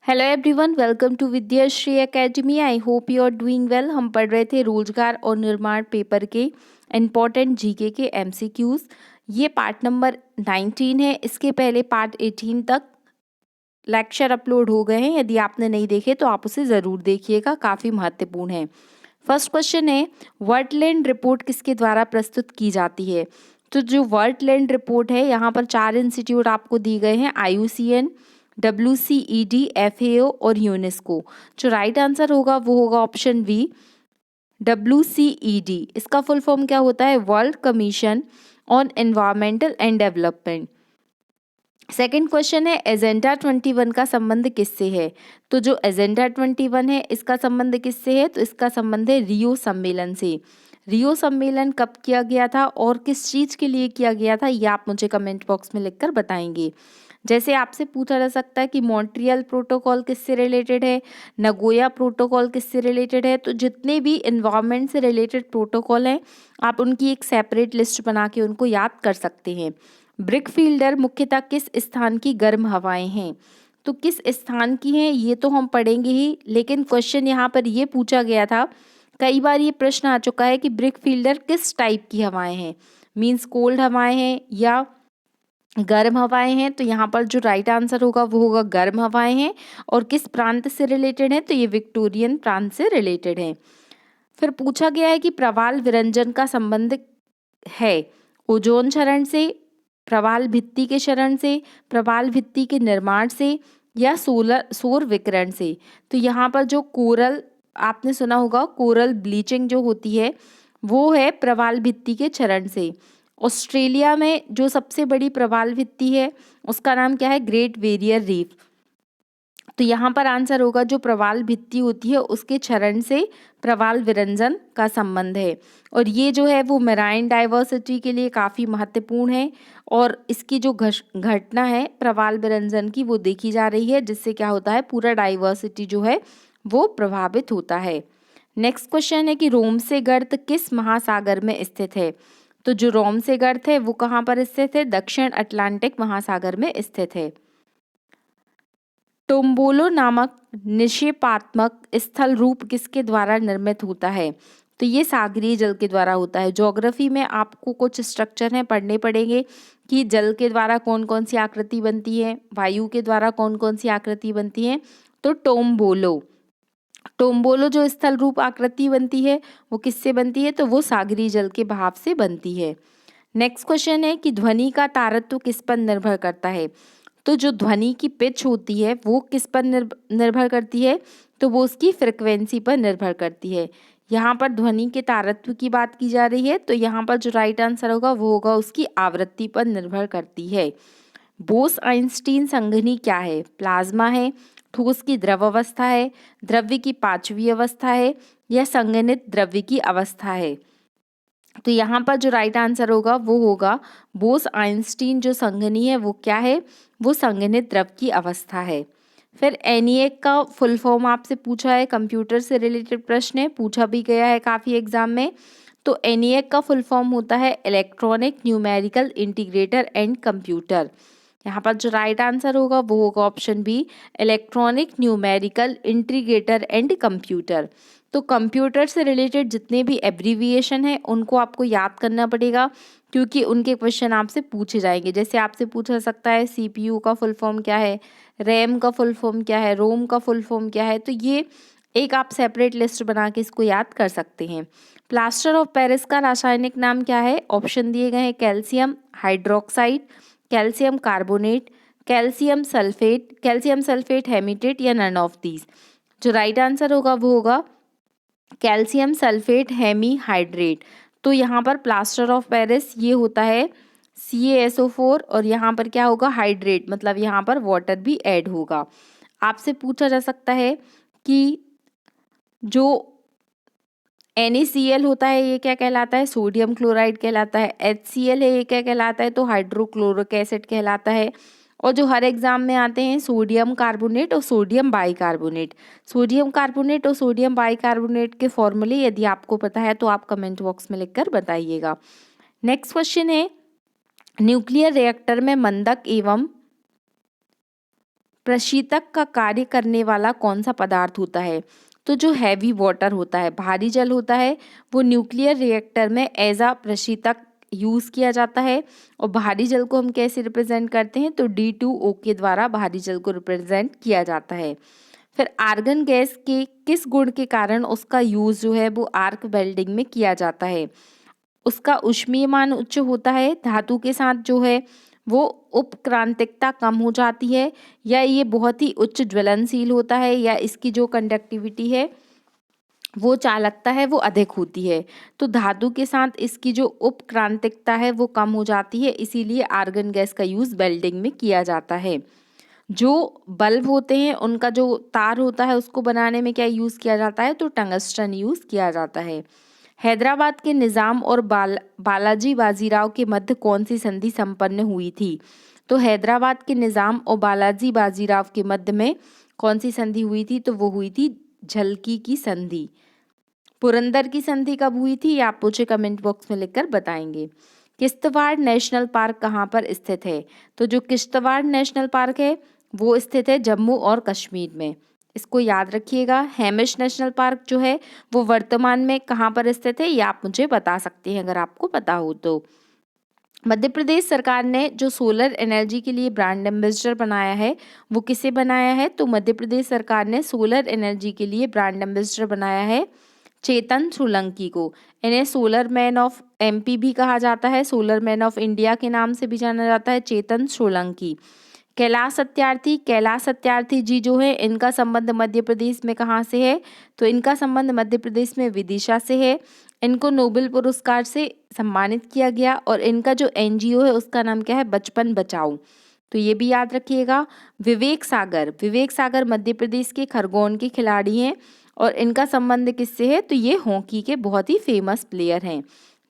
Hello everyone, welcome to Vidyashree academy. I hope you are doing well. हम पढ़ रहे थे रोजगार और निर्माण पेपर के इम्पोर्टेंट जीके के एमसीक्यूज। ये पार्ट नंबर 19 है। इसके पहले पार्ट 18 तक लेक्चर अपलोड हो गए हैं। यदि आपने नहीं देखे तो आप उसे ज़रूर देखिएगा, काफ़ी महत्वपूर्ण है। फर्स्ट क्वेश्चन है, वर्टलैंड रिपोर्ट किसके द्वारा प्रस्तुत की जाती है? तो जो वर्टलैंड रिपोर्ट है, यहाँ पर 4 इंस्टीट्यूट आपको दिए गए हैं, IUCN, WCED, FAO और यूनेस्को। जो राइट आंसर होगा वो होगा ऑप्शन बी, WCED। इसका फुल फॉर्म क्या होता है? World commission on environmental and development. Second question है, एजेंडा 21 का संबंध किससे है? तो जो एजेंडा 21 है, इसका संबंध किससे है? तो इसका संबंध है रियो सम्मेलन से। रियो सम्मेलन कब किया गया था और किस चीज़ के लिए किया गया था, ये आप मुझे कमेंट बॉक्स में लिखकर बताएंगे। जैसे आपसे पूछा जा सकता है कि मॉन्ट्रियल प्रोटोकॉल किससे रिलेटेड है, नगोया प्रोटोकॉल किससे रिलेटेड है। तो जितने भी इन्वायरमेंट से रिलेटेड प्रोटोकॉल हैं, आप उनकी एक सेपरेट लिस्ट बना के उनको याद कर सकते हैं। ब्रिक फील्डर मुख्यतः किस स्थान की गर्म हवाएं हैं? तो किस स्थान की हैं ये तो हम पढ़ेंगे ही, लेकिन क्वेश्चन यहाँ पर ये पूछा गया था, कई बार ये प्रश्न आ चुका है कि ब्रिक फील्डर किस टाइप की हवाएं हैं, मीन्स कोल्ड हवाएं हैं या गर्म हवाएं हैं। तो यहाँ पर जो राइट आंसर होगा वो होगा गर्म हवाएं हैं। और किस प्रांत से रिलेटेड है? तो ये विक्टोरियन प्रांत से रिलेटेड है। फिर पूछा गया है कि प्रवाल विरंजन का संबंध है ओजोन क्षरण से, प्रवाल भित्ति के क्षरण से, प्रवाल भित्ति के निर्माण से या सौर विकिरण से। तो यहाँ पर जो कोरल, आपने सुना होगा कोरल ब्लीचिंग जो होती है, वो है प्रवाल भित्ति के क्षरण से। ऑस्ट्रेलिया में जो सबसे बड़ी प्रवाल भित्ति है उसका नाम क्या है? Great barrier reef. तो यहाँ पर आंसर होगा जो प्रवाल भित्ति होती है उसके क्षरण से प्रवाल विरंजन का संबंध है। और ये जो है वो मेराइन डाइवर्सिटी के लिए काफ़ी महत्वपूर्ण है। और इसकी जो घटना है प्रवाल विरंजन की, वो देखी जा रही है, जिससे क्या होता है, पूरा डाइवर्सिटी जो है वो प्रभावित होता है। नेक्स्ट क्वेश्चन है कि रोम से गर्त किस महासागर में स्थित है? तो जो रोम से गर्त है वो कहाँ पर स्थित है? दक्षिण अटलांटिक महासागर में स्थित है। टोम्बोलो नामक निक्षेपात्मक स्थल रूप किसके द्वारा निर्मित होता है? तो ये सागरीय जल के द्वारा होता है। ज्योग्राफी में आपको कुछ स्ट्रक्चर हैं पढ़ने पड़ेंगे कि जल के द्वारा कौन कौन सी आकृति बनती है, वायु के द्वारा कौन कौन सी आकृति बनती है। तो टोम्बोलो जो स्थल रूप आकृति बनती है वो किससे बनती है? तो वो सागरीय जल के बहाव से बनती है। नेक्स्ट क्वेश्चन है कि ध्वनि का तारत्व किस पर निर्भर करता है? तो जो ध्वनि की पिच होती है वो किस पर निर्भर करती है? तो वो उसकी फ्रिक्वेंसी पर निर्भर करती है। यहाँ पर ध्वनि के तारत्व की बात की जा रही है, तो यहाँ पर जो राइट आंसर होगा वो होगा उसकी आवृत्ति पर निर्भर करती है। बोस आइंस्टीन संघनी क्या है? प्लाज्मा है, ठोस की द्रव अवस्था है, द्रव्य की पांचवी अवस्था है या संघनित द्रव्य की अवस्था है। तो यहाँ पर जो राइट आंसर होगा वो होगा बोस आइंस्टीन जो संघनी है वो क्या है? वो संघनित द्रव की अवस्था है। फिर एनिएक का फुल फॉर्म आपसे पूछा है, कंप्यूटर से रिलेटेड प्रश्न है, पूछा भी गया है काफ़ी एग्जाम में। तो एनिएक का फुल फॉर्म होता है electronic numerical integrator and computer. यहाँ पर जो राइट आंसर होगा वो होगा option B, electronic numerical integrator and computer. तो कंप्यूटर से रिलेटेड जितने भी एब्रीविएशन है उनको आपको याद करना पड़ेगा, क्योंकि उनके क्वेश्चन आपसे पूछे जाएंगे। जैसे आपसे पूछा सकता है CPU का फुल फॉर्म क्या है, रैम का फुल फॉर्म क्या है, रोम का फुल फॉर्म क्या है। तो ये एक आप सेपरेट लिस्ट बना के इसको याद कर सकते हैं। प्लास्टर ऑफ पेरिस का रासायनिक नाम क्या है? ऑप्शन दिए गए हैं, calcium hydroxide, calcium carbonate, calcium sulphate hemihydrate या नन ऑफ दीज। जो राइट आंसर होगा वो होगा कैल्शियम सल्फेट हेमी हाइड्रेट। तो यहाँ पर प्लास्टर ऑफ पेरिस ये होता है CaSO4 और यहाँ पर क्या होगा? हाइड्रेट, मतलब यहाँ पर वाटर भी ऐड होगा। आपसे पूछा जा सकता है कि जो NaCl होता है ये क्या कहलाता है? सोडियम क्लोराइड कहलाता है। HCl है ये क्या कहलाता है? तो हाइड्रोक्लोरिक एसिड कहलाता है। और जो हर एग्जाम में आते हैं सोडियम कार्बोनेट और सोडियम बाइकार्बोनेट। सोडियम कार्बोनेट और सोडियम बाइकार्बोनेट के फॉर्मूले यदि आपको पता है तो आप कमेंट बॉक्स में लिखकर बताइएगा। नेक्स्ट क्वेश्चन है, न्यूक्लियर रिएक्टर में मंदक एवं प्रशीतक का कार्य करने वाला कौन सा पदार्थ होता है? तो जो हैवी वाटर होता है, भारी जल होता है, वो न्यूक्लियर रिएक्टर में एज अ प्रशीतक यूज़ किया जाता है। और भारी जल को हम कैसे रिप्रेजेंट करते हैं? तो D2O के द्वारा भारी जल को रिप्रेजेंट किया जाता है। फिर आर्गन गैस के किस गुण के कारण उसका यूज़ जो है वो आर्क वेल्डिंग में किया जाता है? उसका ऊष्मीय मान उच्च होता है, धातु के साथ जो है वो उपक्रांतिकता कम हो जाती है, या ये बहुत ही उच्च ज्वलनशील होता है, या इसकी जो कंडक्टिविटी है वो चालकता है वो अधिक होती है। तो धातु के साथ इसकी जो उपक्रांतिकता है वो कम हो जाती है, इसीलिए आर्गन गैस का यूज़ वेल्डिंग में किया जाता है। जो बल्ब होते हैं उनका जो तार होता है उसको बनाने में क्या यूज़ किया जाता है? तो टंगस्टन यूज़ किया जाता है। हैदराबाद के निज़ाम और बालाजी बाजीराव के मध्य कौन सी संधि संपन्न हुई थी? तो हैदराबाद के निज़ाम और बालाजी बाजीराव के मध्य में कौन सी संधि हुई थी? तो वो हुई थी झलकी की संधि। पुरंदर की संधि कब हुई थी? आप मुझे कमेंट बॉक्स में लिखकर बताएंगे। किश्तवाड़ नेशनल पार्क कहाँ पर स्थित है? तो जो किश्तवाड़ नेशनल पार्क है वो स्थित है जम्मू और कश्मीर में, इसको याद रखिएगा। हेमिश नेशनल पार्क जो है वो वर्तमान में कहाँ पर स्थित है, ये आप मुझे बता सकते हैं अगर आपको पता हो तो। मध्य प्रदेश सरकार ने जो सोलर एनर्जी के लिए ब्रांड एम्बेसडर बनाया है वो किसे बनाया है? तो मध्य प्रदेश सरकार ने सोलर एनर्जी के लिए ब्रांड एम्बेसडर बनाया है चेतन सोलंकी को। इन्हें सोलर मैन ऑफ MP भी कहा जाता है, सोलर मैन ऑफ इंडिया के नाम से भी जाना जाता है चेतन सोलंकी। कैलाश सत्यार्थी जी जो है इनका संबंध मध्य प्रदेश में कहाँ से है? तो इनका संबंध मध्य प्रदेश में विदिशा से है। इनको नोबेल पुरस्कार से सम्मानित किया गया और इनका जो NGO है उसका नाम क्या है? बचपन बचाओ, तो ये भी याद रखिएगा। विवेक सागर मध्य प्रदेश के खरगोन के खिलाड़ी हैं और इनका संबंध किससे है? तो ये हॉकी के बहुत ही फेमस प्लेयर हैं।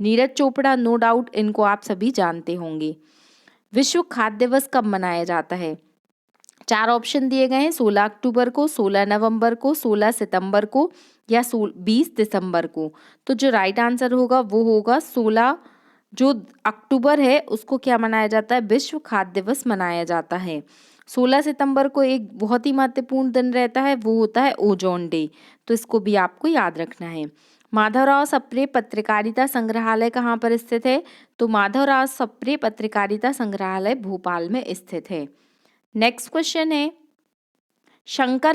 नीरज चोपड़ा, नो डाउट इनको आप सभी जानते होंगे। विश्व खाद्य दिवस कब मनाया जाता है? 4 ऑप्शन दिए गए हैं, 16 अक्टूबर को, 16 नवंबर को, 16 सितंबर को या 20 दिसंबर को। तो जो राइट आंसर होगा वो होगा 16 जो अक्टूबर है उसको क्या मनाया जाता है? विश्व खाद्य दिवस मनाया जाता है। 16 सितंबर को एक बहुत ही महत्वपूर्ण दिन रहता है, वो होता है ओजोन डे, तो इसको भी आपको याद रखना है। माधवराव सप्रे पत्रकारिता संग्रहालय कहाँ पर स्थित है? तो माधवराव सप्रे पत्रकारिता संग्रहालय भोपाल में स्थित है। नेक्स्ट क्वेश्चन है शंकर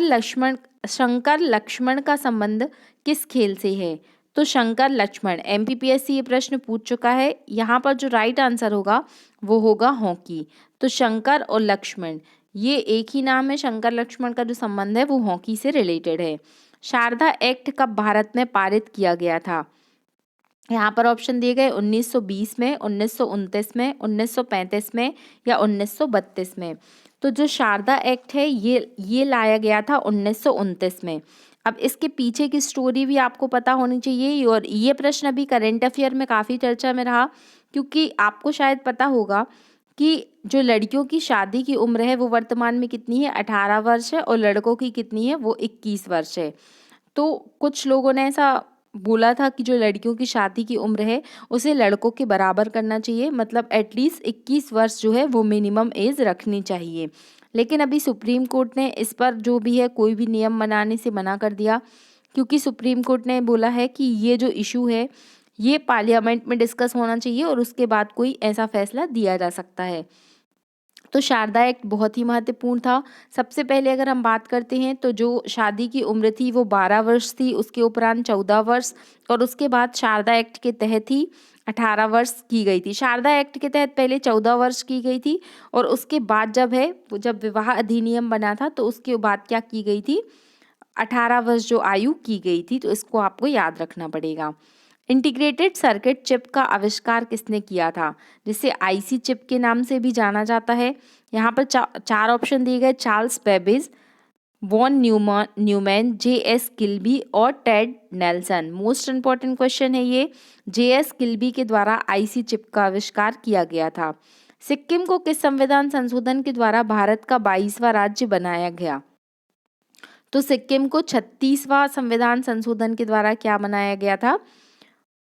लक्ष्मण का संबंध किस खेल से है? तो शंकर लक्ष्मण MPPSC ये प्रश्न पूछ चुका है। यहाँ पर जो राइट आंसर होगा वो होगा हॉकी। तो शंकर और लक्ष्मण ये एक ही नाम है, शंकर लक्ष्मण का जो संबंध है वो हॉकी से रिलेटेड है। शारदा एक्ट कब भारत में पारित किया गया था? यहाँ पर ऑप्शन दिए गए 1920 में, 1929 में, 1935 में या 1932 में। तो जो शारदा एक्ट है ये लाया गया था 1929 में। अब इसके पीछे की स्टोरी भी आपको पता होनी चाहिए और ये प्रश्न अभी करंट अफेयर में काफ़ी चर्चा में रहा, क्योंकि आपको शायद पता होगा कि जो लड़कियों की शादी की उम्र है वो वर्तमान में कितनी है? 18 वर्ष है और लड़कों की कितनी है? वो 21 वर्ष है। तो कुछ लोगों ने ऐसा बोला था कि जो लड़कियों की शादी की उम्र है उसे लड़कों के बराबर करना चाहिए, मतलब एटलीस्ट 21 वर्ष जो है वो मिनिमम एज रखनी चाहिए। लेकिन अभी सुप्रीम कोर्ट ने इस पर जो भी है कोई भी नियम बनाने से मना कर दिया, क्योंकि सुप्रीम कोर्ट ने बोला है कि ये जो इशू है ये पार्लियामेंट में डिस्कस होना चाहिए और उसके बाद कोई ऐसा फैसला दिया जा सकता है। तो शारदा एक्ट बहुत ही महत्वपूर्ण था। सबसे पहले अगर हम बात करते हैं तो जो शादी की उम्र थी वो 12 वर्ष थी, उसके उपरांत 14 वर्ष और उसके बाद शारदा एक्ट के तहत ही 18 वर्ष की गई थी। शारदा एक्ट के तहत पहले 14 वर्ष की गई थी और उसके बाद जब विवाह अधिनियम बना था तो उसके बाद क्या की गई थी? 18 वर्ष जो आयु की गई थी, तो इसको आपको याद रखना पड़ेगा। इंटीग्रेटेड सर्किट चिप का आविष्कार किसने किया था, जिसे IC चिप के नाम से भी जाना जाता है? यहाँ पर 4 ऑप्शन दिए गए, Charles Babbage, von Neumann, JS Kilby और Ted Nelson. Most important question है ये। JS किल्बी के द्वारा IC चिप का आविष्कार किया गया था। सिक्किम को किस संविधान संशोधन के द्वारा भारत का 22वां राज्य बनाया गया? तो सिक्किम को 36वां संविधान संशोधन के द्वारा क्या बनाया गया था?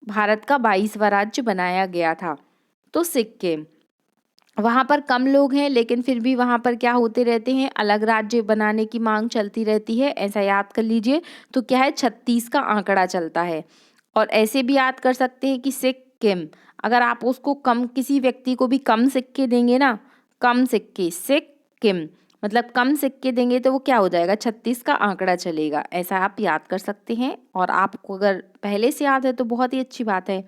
भारत का 22वां राज्य बनाया गया था। तो सिक्किम। वहाँ पर कम लोग हैं, लेकिन फिर भी वहाँ पर क्या होते रहते हैं, अलग राज्य बनाने की मांग चलती रहती है। ऐसा याद कर लीजिए। तो क्या है, 36 का आंकड़ा चलता है। और ऐसे भी याद कर सकते हैं कि सिक्किम, अगर आप उसको कम, किसी व्यक्ति को भी कम सिक्के देंगे ना, कम सिक्के, सिक्किम मतलब कम सिक्के देंगे, तो वो क्या हो जाएगा, 36 का आंकड़ा चलेगा। ऐसा आप याद कर सकते हैं। और आपको अगर पहले से याद है तो बहुत ही अच्छी बात है।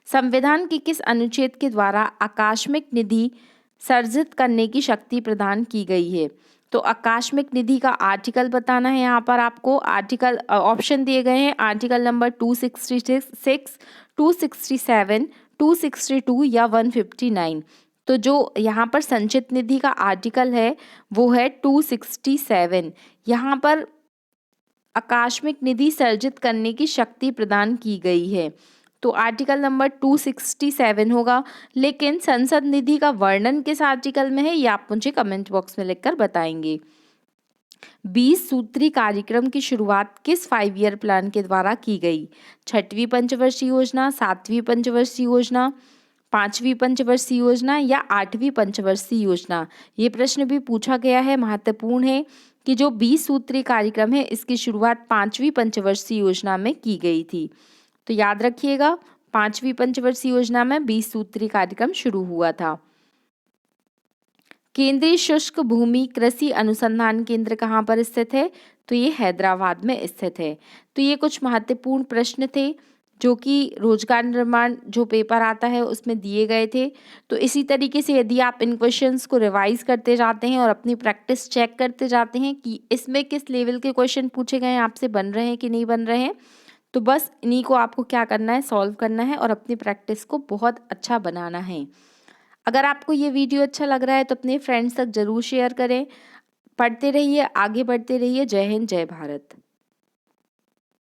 संविधान के किस अनुच्छेद के द्वारा आकस्मिक निधि सर्जित करने की शक्ति प्रदान की गई है? तो आकस्मिक निधि का आर्टिकल बताना है। यहाँ पर आपको आर्टिकल ऑप्शन दिए गए हैं, आर्टिकल नंबर 266, 267, 262 या 159। तो जो यहाँ पर संचित निधि का आर्टिकल है वो है 267। यहाँ पर आकस्मिक निधि सर्जित करने की शक्ति प्रदान की गई है, तो आर्टिकल नंबर 267 होगा। लेकिन संसद निधि का वर्णन किस आर्टिकल में है, ये आप मुझे कमेंट बॉक्स में लिखकर बताएंगे। 20 सूत्री कार्यक्रम की शुरुआत किस 5 ईयर प्लान के द्वारा की गई? 6वीं पंचवर्षीय योजना, 7वीं पंचवर्षीय योजना, 5वीं पंचवर्षीय योजना या 8वीं पंचवर्षीय योजना? ये प्रश्न भी पूछा गया है, महत्वपूर्ण है कि जो 20 सूत्री कार्यक्रम है इसकी शुरुआत 5वीं पंचवर्षीय योजना में की गई थी। तो याद रखिएगा, 5वीं पंचवर्षीय योजना में 20 सूत्री कार्यक्रम शुरू हुआ था। केंद्रीय शुष्क भूमि कृषि अनुसंधान केंद्र कहाँ पर स्थित है? तो ये हैदराबाद में स्थित है। तो ये कुछ महत्वपूर्ण प्रश्न थे जो कि रोजगार निर्माण जो पेपर आता है उसमें दिए गए थे। तो इसी तरीके से यदि आप इन क्वेश्चंस को रिवाइज करते जाते हैं और अपनी प्रैक्टिस चेक करते जाते हैं कि इसमें किस लेवल के क्वेश्चन पूछे गए हैं, आपसे बन रहे हैं कि नहीं बन रहे हैं, तो बस इन्हीं को आपको क्या करना है, सॉल्व करना है और अपनी प्रैक्टिस को बहुत अच्छा बनाना है। अगर आपको ये वीडियो अच्छा लग रहा है तो अपने फ्रेंड्स तक ज़रूर शेयर करें। पढ़ते रहिए, आगे बढ़ते रहिए। जय हिंद, जय भारत।